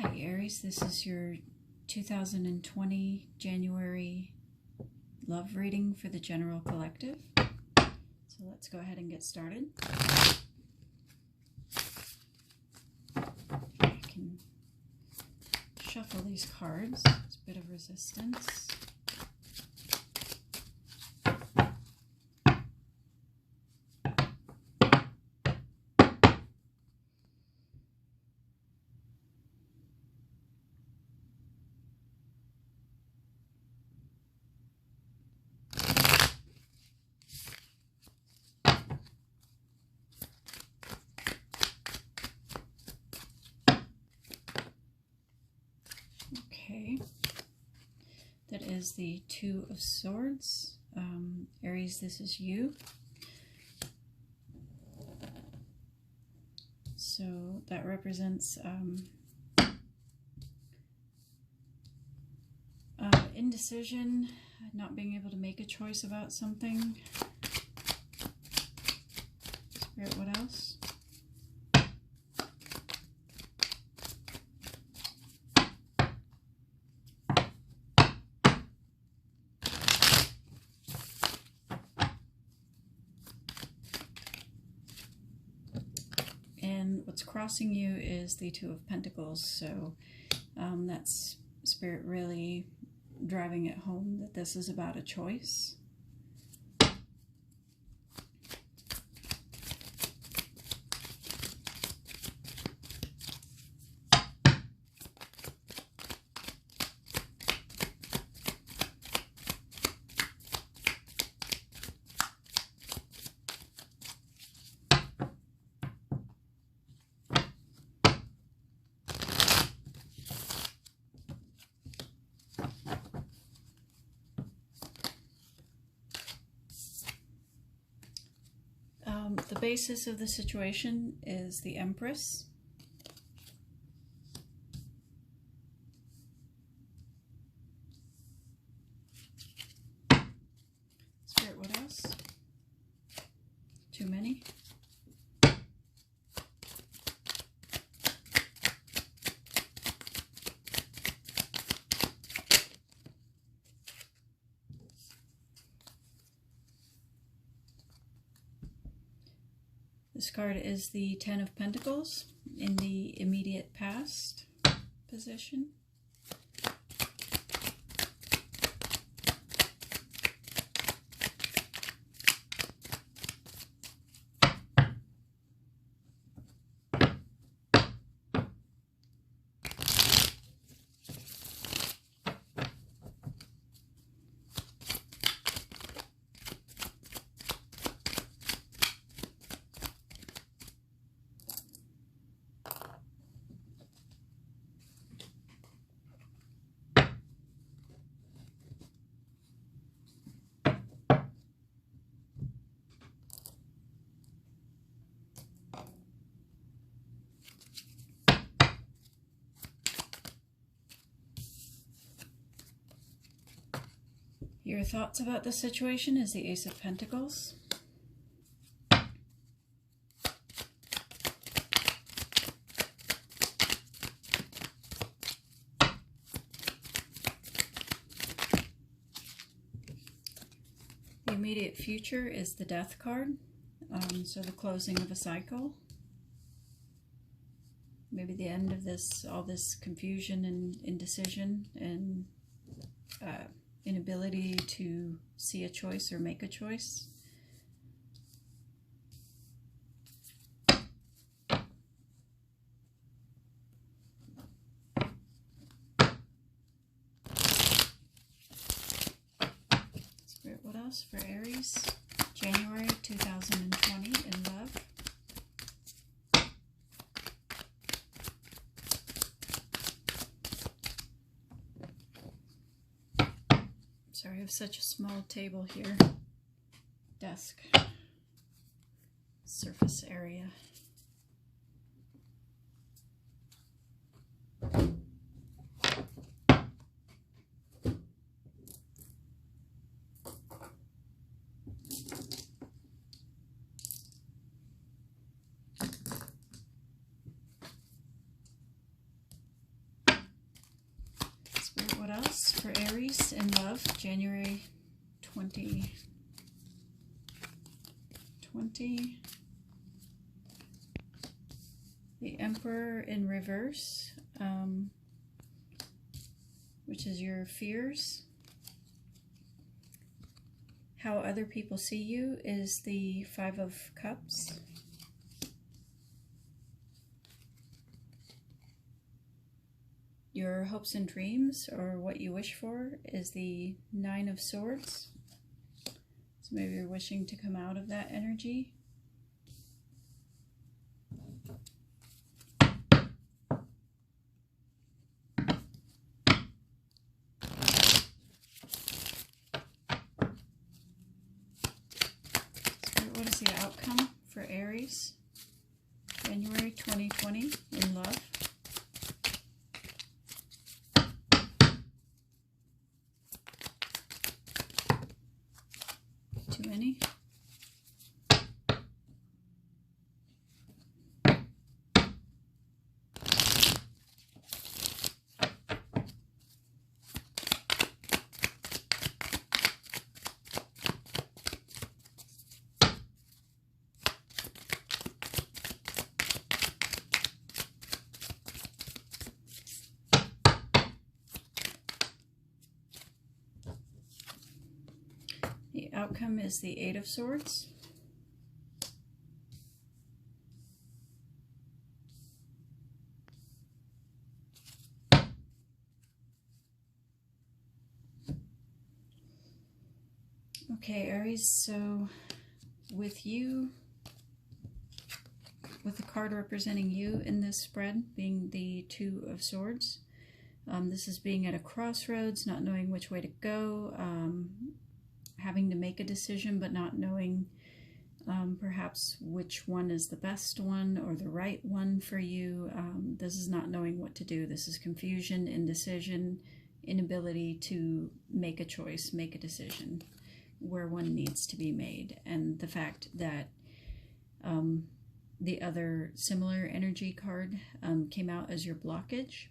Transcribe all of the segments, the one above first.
Hi Aries, this is your 2020 January love reading for the General Collective. So let's go ahead and get started. I can shuffle these cards. It's a bit of resistance. Okay, that is the Two of Swords. Aries, this is you. So that represents indecision, not being able to make a choice about something. Spirit, what else? And what's crossing you is the Two of Pentacles, so that's Spirit really driving it home that this is about a choice. The basis of the situation is the Empress. Spirit, what else? Too many? This card is the Ten of Pentacles in the immediate past position. Your thoughts about the situation is the Ace of Pentacles. The immediate future is the Death card, so the closing of a cycle. Maybe the end of this, all this confusion and indecision and inability to see a choice or make a choice. Spirit, what else for Aries? January 2020 in love. Sorry, I have such a small table here. Desk. Surface area. for Aries in love, January 2020. The Emperor in reverse, which is your fears. How other people see you is the Five of Cups. Your hopes and dreams, or what you wish for, is the Nine of Swords. So maybe you're wishing to come out of that energy. So what is the outcome for Aries, January 2020, in love? Too many. The outcome is the Eight of Swords. Okay, Aries, so with you, with the card representing you in this spread being the Two of Swords, this is being at a crossroads, not knowing which way to go, having to make a decision but not knowing perhaps which one is the best one or the right one for you. This is not knowing what to do. This is confusion, indecision, inability to make a choice, make a decision where one needs to be made. And the fact that the other similar energy card came out as your blockage.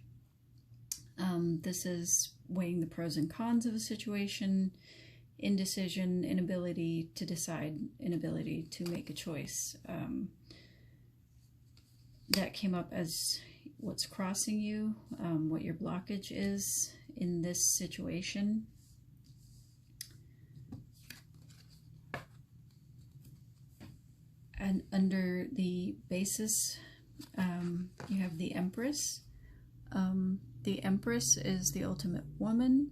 This is weighing the pros and cons of a situation, indecision, inability to decide, inability to make a choice. That came up as what's crossing you, what your blockage is in this situation. And under the basis, you have the Empress. The Empress is the ultimate woman.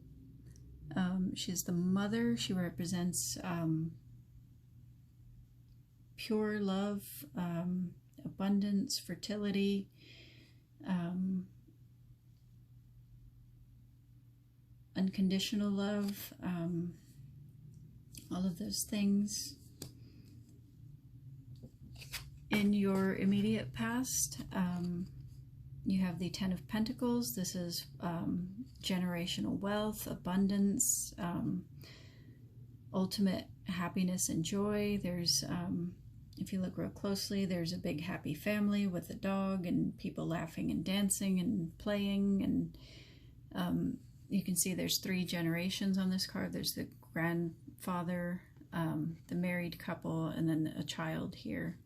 She's the mother. She represents pure love, abundance, fertility, unconditional love, all of those things. In your immediate past, you have the Ten of Pentacles. This is generational wealth, abundance, ultimate happiness and joy. There's, if you look real closely, there's a big happy family with a dog and people laughing and dancing and playing. And you can see there's 3 generations on this card. There's the grandfather, the married couple, and then a child here,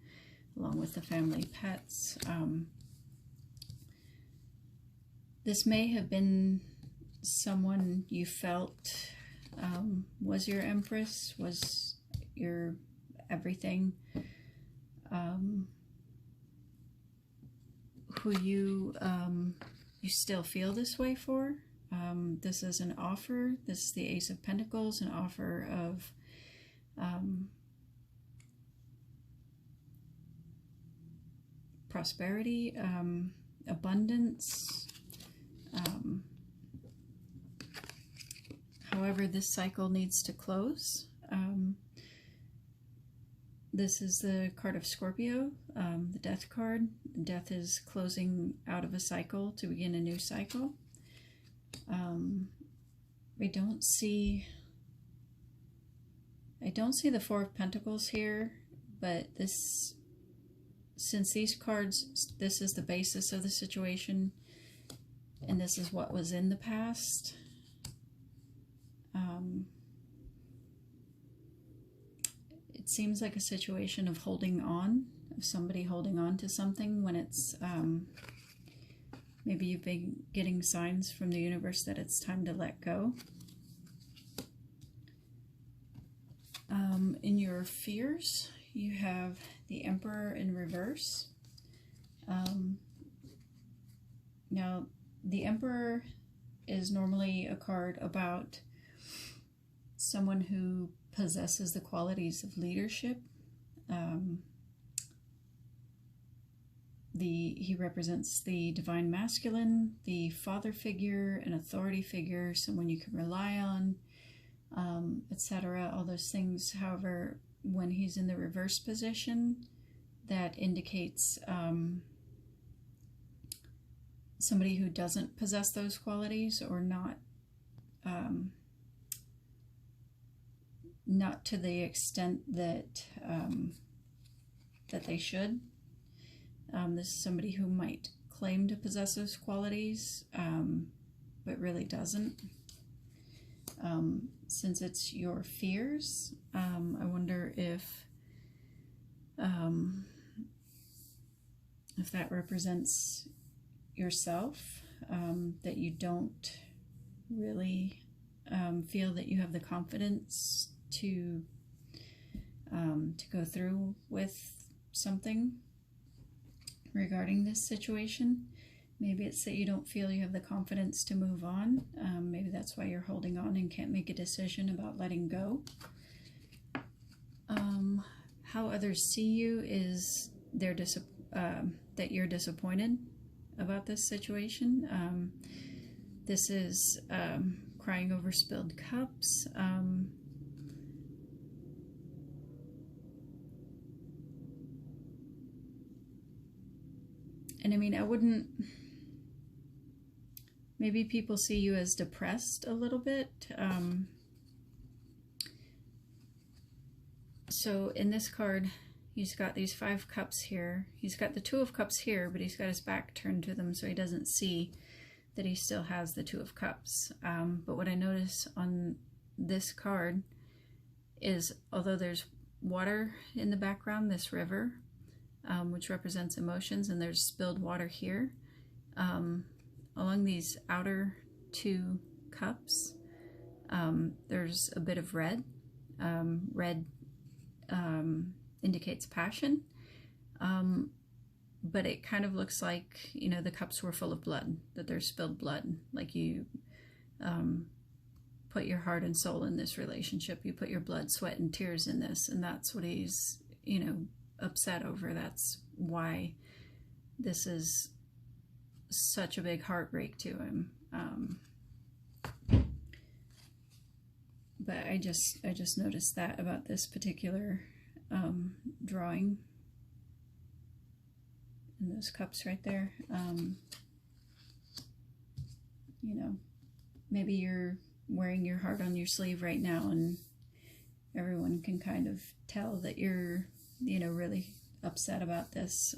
along with the family pets. This may have been someone you felt was your Empress, was your everything, who you still feel this way for. This is an offer. This is the Ace of Pentacles, an offer of prosperity, abundance. However, this cycle needs to close. This is the card of Scorpio, the Death card. Death is closing out of a cycle to begin a new cycle. I don't see the Four of Pentacles here, but this, since these cards, this is the basis of the situation, and this is what was in the past. It seems like a situation of holding on, of somebody holding on to something when it's, maybe you've been getting signs from the universe that it's time to let go. In your fears, you have the Emperor in reverse. Now, the Emperor is normally a card about someone who possesses the qualities of leadership. He represents the divine masculine, the father figure, an authority figure, someone you can rely on, etc. All those things. However, when he's in the reverse position, that indicates somebody who doesn't possess those qualities, or not to the extent that that they should. This is somebody who might claim to possess those qualities, but really doesn't. Since it's your fears, I wonder if that represents yourself, that you don't really feel that you have the confidence to go through with something regarding this situation. Maybe it's that you don't feel you have the confidence to move on. Maybe that's why you're holding on and can't make a decision about letting go. How others see you is that you're disappointed about this situation. This is crying over spilled cups. And I mean, I wouldn't, maybe people see you as depressed a little bit. So in this card, he's got these 5 cups here. He's got the 2 of cups here, but he's got his back turned to them, so he doesn't see that he still has the 2 of cups. But what I notice on this card is, although there's water in the background, this river, which represents emotions, and there's spilled water here, along these outer 2 cups, there's a bit of red. Red indicates passion, but it kind of looks like, you know, the cups were full of blood, that there's spilled blood, like you put your heart and soul in this relationship, you put your blood, sweat, and tears in this, and that's what he's, you know, upset over. That's why this is such a big heartbreak to him. But I just noticed that about this particular drawing, and those cups right there. You know, maybe you're wearing your heart on your sleeve right now, and everyone can kind of tell that you're, you know, really upset about this.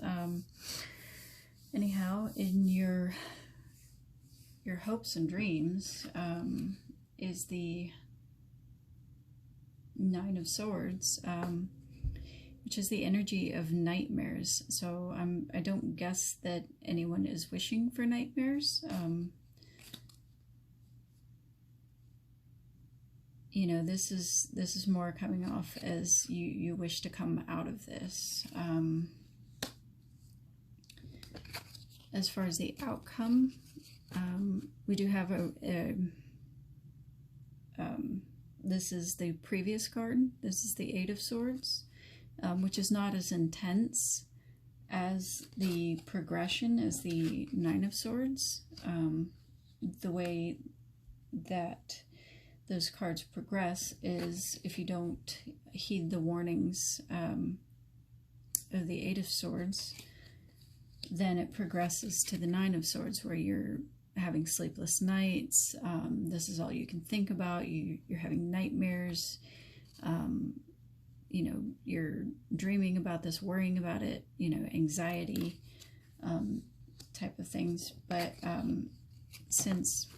Anyhow, in your hopes and dreams is the 9 of Swords, which is the energy of nightmares. So I don't guess that anyone is wishing for nightmares. You know, this is more coming off as you wish to come out of this. As far as the outcome, we do have this is the previous card. This is the 8 of Swords, which is not as intense as the progression as the 9 of Swords. The way that those cards progress is if you don't heed the warnings of the 8 of Swords, then it progresses to the 9 of Swords, where you're having sleepless nights. This is all you can think about. You're having nightmares. You know, you're dreaming about this, worrying about it, you know, anxiety type of things. But since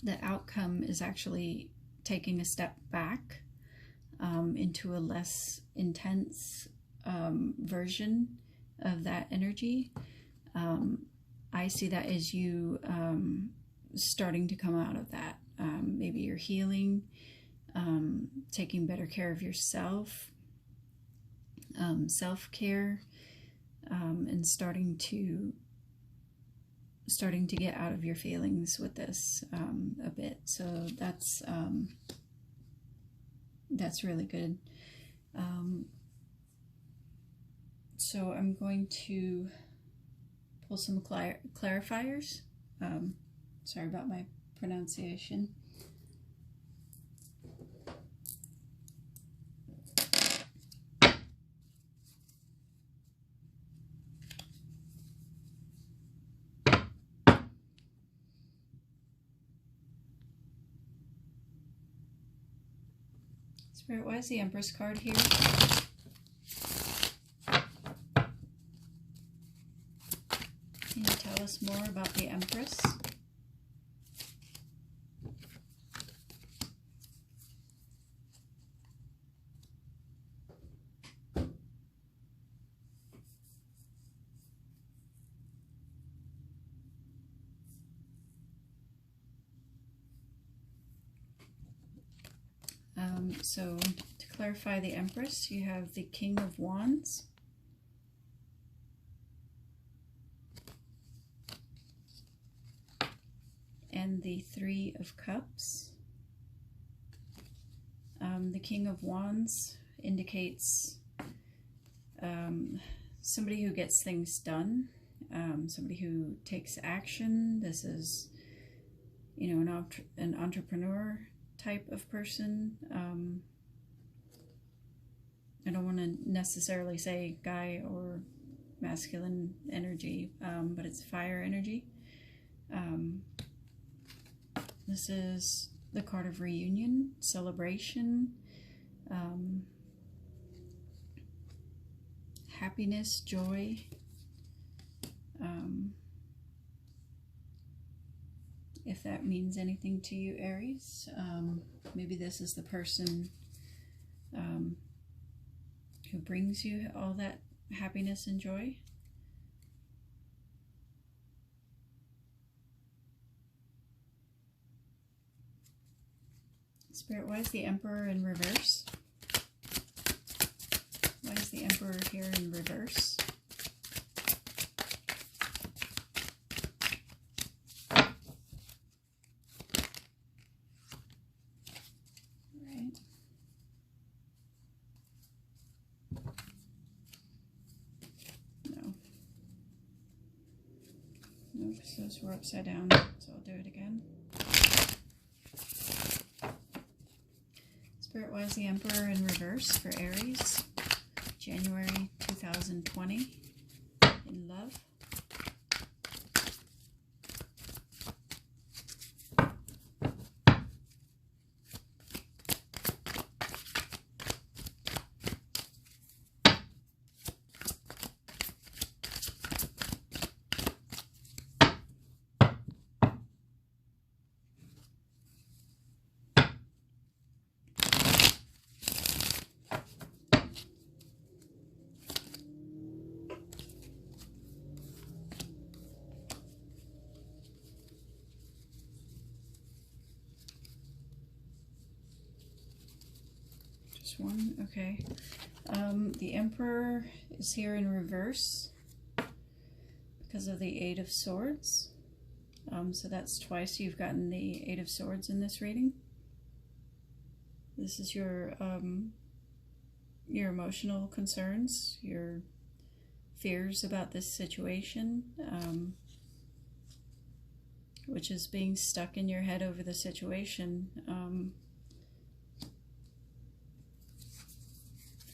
the outcome is actually taking a step back into a less intense version of that energy. I see that as you starting to come out of that. Maybe you're healing, taking better care of yourself, self-care, and starting to get out of your feelings with this a bit. So that's really good. So I'm going to pull some clarifiers. Sorry about my pronunciation. Spirit, why is the Empress card here? Can you tell us more about the Empress? So to clarify the Empress, you have the King of Wands, and the Three of Cups. The King of Wands indicates somebody who gets things done, somebody who takes action. This is, you know, an entrepreneur type of person. I don't want to necessarily say guy or masculine energy, but it's fire energy. This is the card of reunion, celebration, happiness, joy. If that means anything to you, Aries, maybe this is the person who brings you all that happiness and joy. Spirit, why is the Emperor in reverse? Why is the Emperor here in reverse? Those were upside down, so I'll do it again. Spirit, why is the Emperor in reverse for Aries, January 2020, in love? One, okay. The Emperor is here in reverse because of the Eight of Swords. So that's twice you've gotten the Eight of Swords in this reading. This is your emotional concerns, your fears about this situation, which is being stuck in your head over the situation.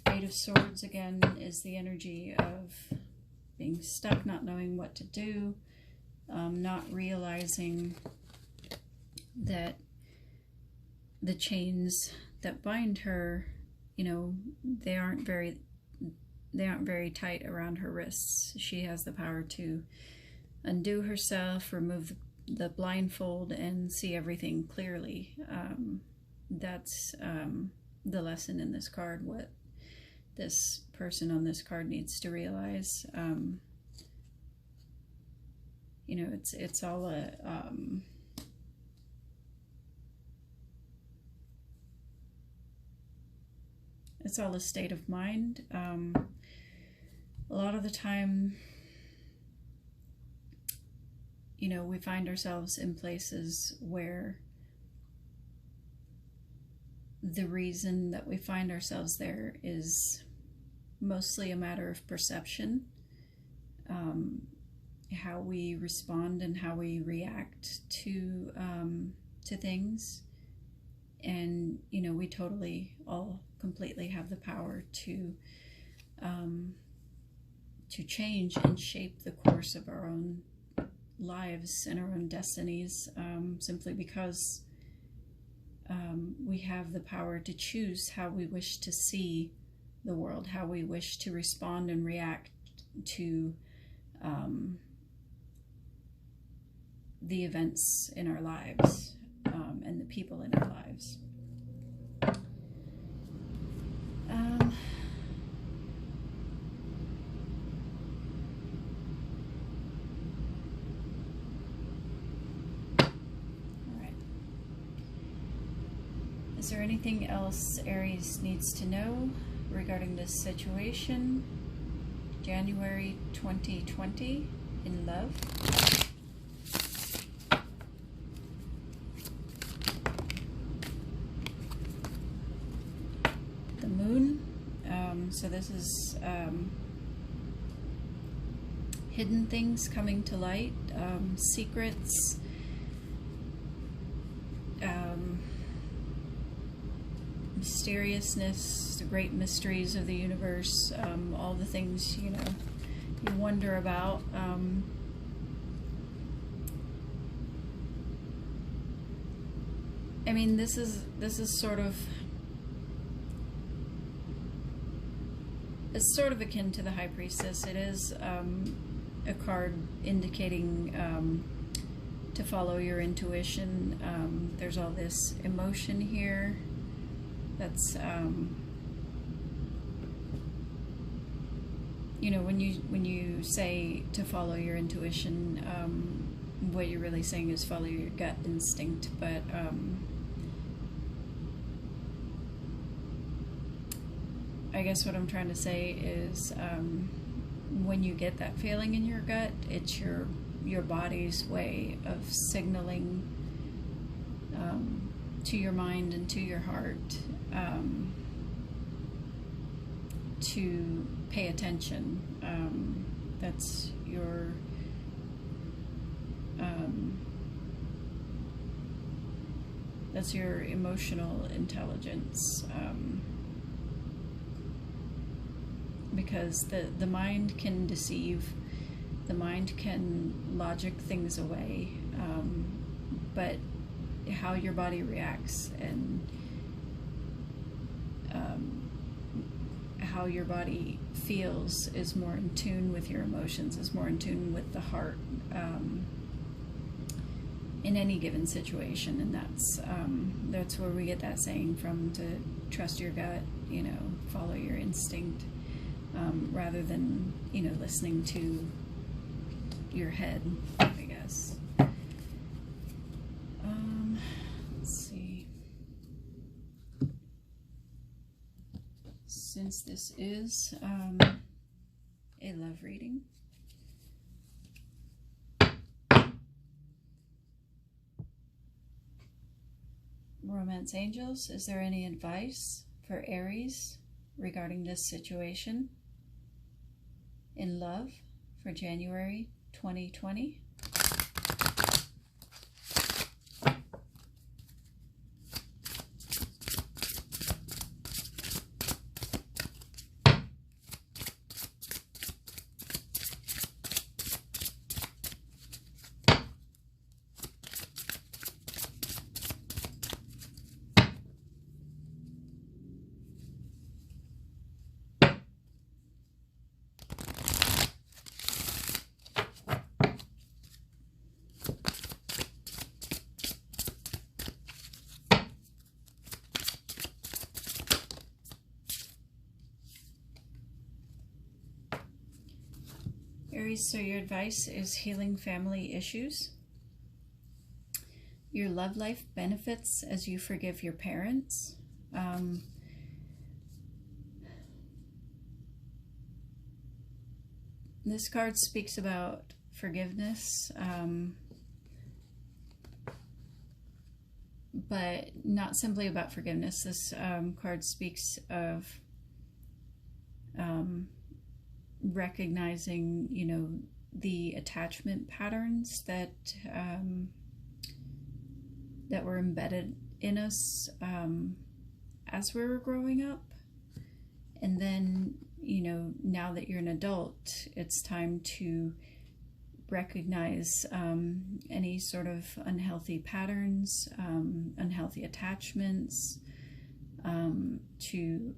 Eight of Swords, again, is the energy of being stuck, not knowing what to do, not realizing that the chains that bind her, you know, they aren't very tight around her wrists. She has the power to undo herself, remove the blindfold and see everything clearly. That's the lesson in this card, what this person on this card needs to realize. You know, it's all a it's all a state of mind. A lot of the time, you know, we find ourselves in places where the reason that we find ourselves there is mostly a matter of perception, how we respond and how we react to things. And, you know, we totally all completely have the power to change and shape the course of our own lives and our own destinies, simply because we have the power to choose how we wish to see the world, how we wish to respond and react to the events in our lives, and the people in our lives. Is there anything else Aries needs to know regarding this situation? January 2020 in love. The moon. So this is hidden things coming to light, secrets, mysteriousness, the great mysteries of the universe, all the things, you know, you wonder about. I mean, this is sort of, it's sort of akin to the High Priestess. It is a card indicating to follow your intuition. There's all this emotion here. That's you know, when you say to follow your intuition, what you're really saying is follow your gut instinct. But I guess what I'm trying to say is, when you get that feeling in your gut, it's your body's way of signaling to your mind and to your heart to pay attention. That's your emotional intelligence, because the mind can deceive, the mind can logic things away, but how your body reacts and how your body feels is more in tune with your emotions, is more in tune with the heart, in any given situation. And that's where we get that saying from, to trust your gut, you know, follow your instinct, rather than, you know, listening to your head, I guess. Let's see. Since this is a love reading, Romance Angels, is there any advice for Aries regarding this situation in love for January 2020? Aries, so your advice is healing family issues. Your love life benefits as you forgive your parents. This card speaks about forgiveness, but not simply about forgiveness. This card speaks of recognizing, the attachment patterns that that were embedded in us as we were growing up. And then, now that you're an adult, it's time to recognize any sort of unhealthy patterns, unhealthy attachments, to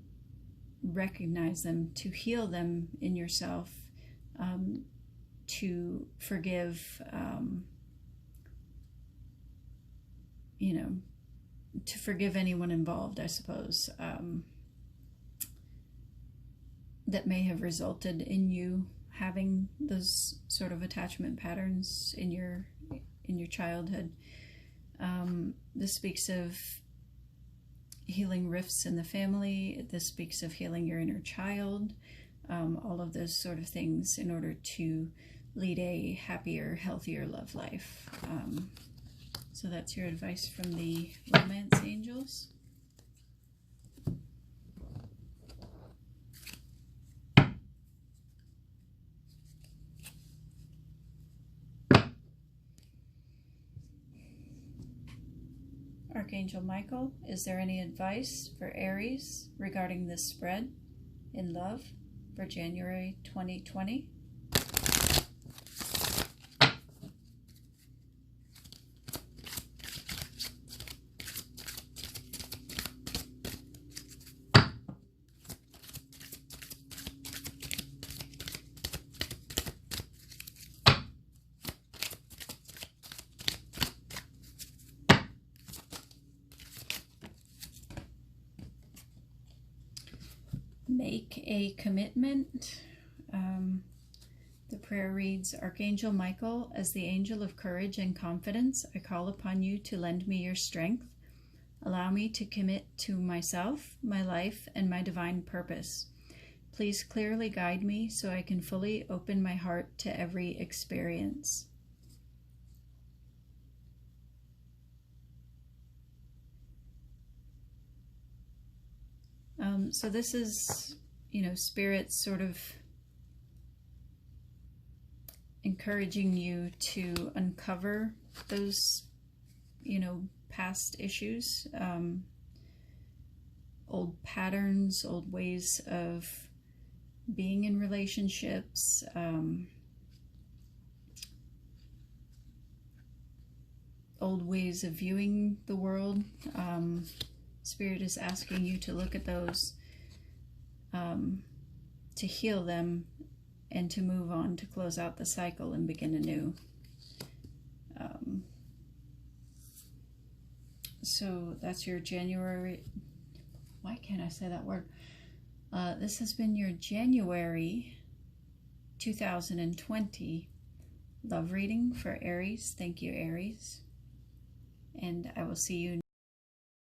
recognize them, to heal them in yourself, to forgive, to forgive anyone involved, I suppose, that may have resulted in you having those sort of attachment patterns in your childhood. This speaks of healing rifts in the family. This speaks of healing your inner child, all of those sort of things in order to lead a happier, healthier love life. So that's your advice from the romance angels. Archangel Michael, is there any advice for Aries regarding this spread in love for January 2020? Make a commitment. The prayer reads, Archangel Michael, as the angel of courage and confidence, I call upon you to lend me your strength. Allow me to commit to myself, my life, and my divine purpose. Please clearly guide me so I can fully open my heart to every experience. So this is, Spirit sort of encouraging you to uncover those, past issues, old patterns, old ways of being in relationships, old ways of viewing the world. Spirit is asking you to look at those, to heal them, and to move on, to close out the cycle and begin anew. So that's your January. Why can't I say that word? This has been your January 2020 love reading for Aries. Thank you, Aries. And I will see you